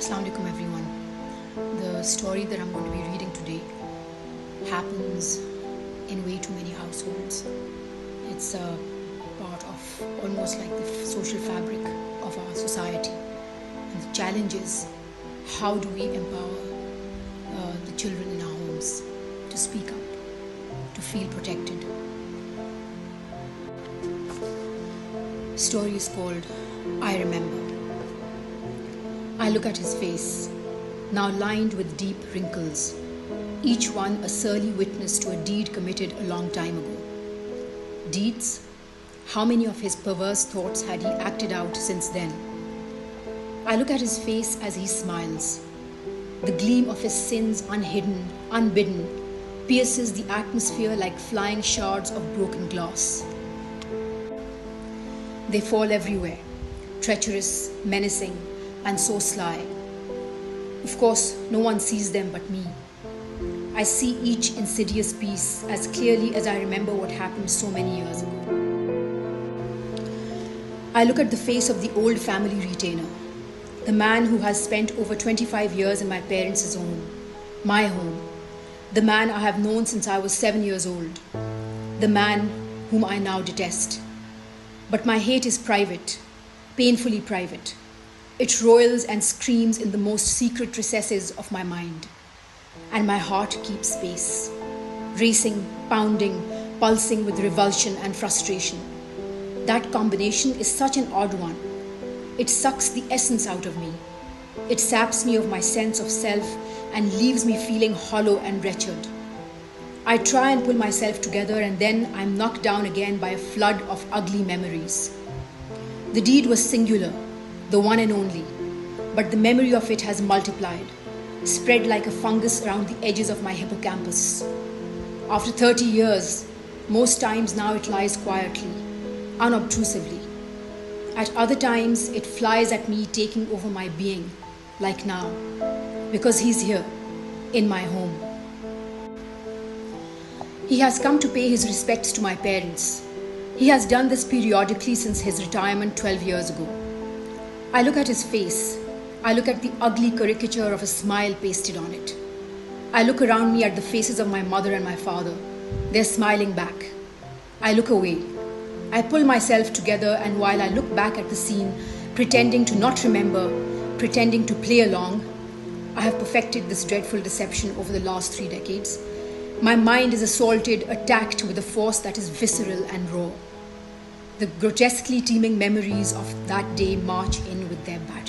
Assalamu alaikum everyone. The story that I'm going to be reading today happens in way too many households. It's a part of almost like the social fabric of our society. And the challenge is, how do we empower the children in our homes to speak up, to feel protected? The story is called I Remember. I look at his face, now lined with deep wrinkles, each one a surly witness to a deed committed a long time ago. Deeds? How many of his perverse thoughts had he acted out since then? I look at his face as he smiles. The gleam of his sins, unhidden, unbidden, pierces the atmosphere like flying shards of broken glass. They fall everywhere, treacherous, menacing, and so sly. Of course, no one sees them but me. I see each insidious piece as clearly as I remember what happened so many years ago. I look at the face of the old family retainer, the man who has spent over 25 years in my parents' home, my home, the man I have known since I was 7 years old, the man whom I now detest. But my hate is private, painfully private. It roils and screams in the most secret recesses of my mind. And my heart keeps pace, racing, pounding, pulsing with revulsion and frustration. That combination is such an odd one. It sucks the essence out of me. It saps me of my sense of self and leaves me feeling hollow and wretched. I try and pull myself together, and then I'm knocked down again by a flood of ugly memories. The deed was singular, the one and only, but the memory of it has multiplied, spread like a fungus around the edges of my hippocampus. After 30 years, most times now it lies quietly, unobtrusively. At other times, it flies at me, taking over my being, like now, because he's here, in my home. He has come to pay his respects to my parents. He has done this periodically since his retirement 12 years ago. I look at his face. I look at the ugly caricature of a smile pasted on it. I look around me at the faces of my mother and my father. They're smiling back. I look away. I pull myself together, and while I look back at the scene, pretending to not remember, pretending to play along, I have perfected this dreadful deception over the last 3 decades. My mind is assaulted, attacked with a force that is visceral and raw. The grotesquely teeming memories of that day march in with their battle.